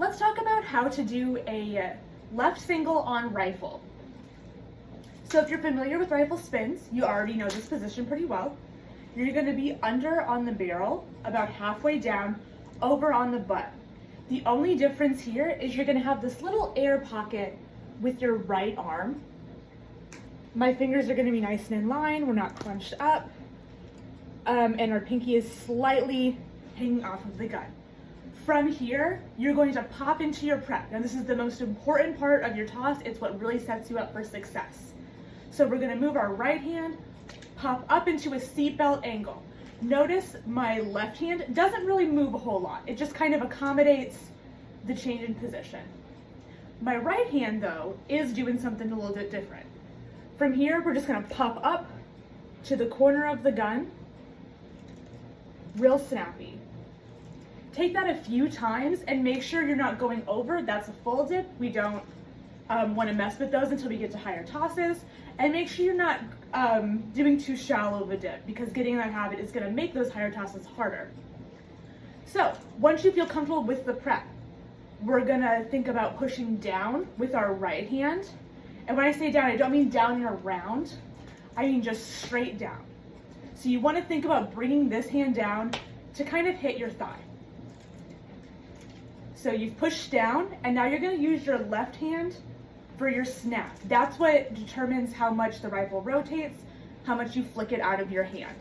let's talk about how to do a left single on rifle. So if you're familiar with rifle spins, you already know this position pretty well. You're going to be under on the barrel, about halfway down, over on the butt. The only difference here is you're going to have this little air pocket with your right arm. My fingers are going to be nice and in line, we're not crunched up, and our pinky is slightly hanging off of the gun. From here, you're going to pop into your prep. Now this is the most important part of your toss, it's what really sets you up for success. So we're going to move our right hand, pop up into a seatbelt angle. Notice my left hand doesn't really move a whole lot. It just kind of accommodates the change in position. My right hand, though, is doing something a little bit different. From here, we're just going to pop up to the corner of the gun, real snappy. Take that a few times and make sure you're not going over. That's a full dip. We don't want to mess with those until we get to higher tosses. And make sure you're not doing too shallow of a dip, because getting in that habit is going to make those higher tosses harder. So once you feel comfortable with the prep, we're going to think about pushing down with our right hand. And when I say down, I don't mean down and around, I mean just straight down. So you want to think about bringing this hand down to kind of hit your thigh. So you've pushed down, and now you're going to use your left hand for your snap. That's what determines how much the rifle rotates, how much you flick it out of your hand.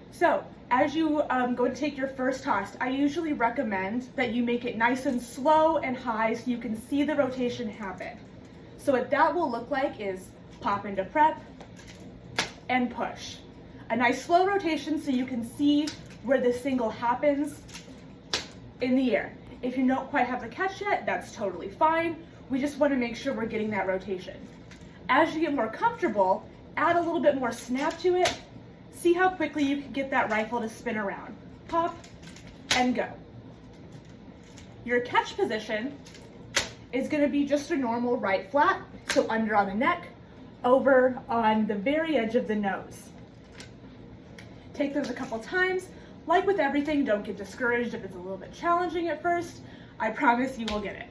So as you go to take your first toss, I usually recommend that you make it nice and slow and high so you can see the rotation happen. So what that will look like is pop into prep and push. A nice slow rotation so you can see where the single happens in the air. If you don't quite have the catch yet, that's totally fine. We just want to make sure we're getting that rotation. As you get more comfortable, add a little bit more snap to it. See how quickly you can get that rifle to spin around. Pop and go. Your catch position is going to be just a normal right flat, so under on the neck, over on the very edge of the nose. Take those a couple times. Like with everything, don't get discouraged if it's a little bit challenging at first. I promise you will get it.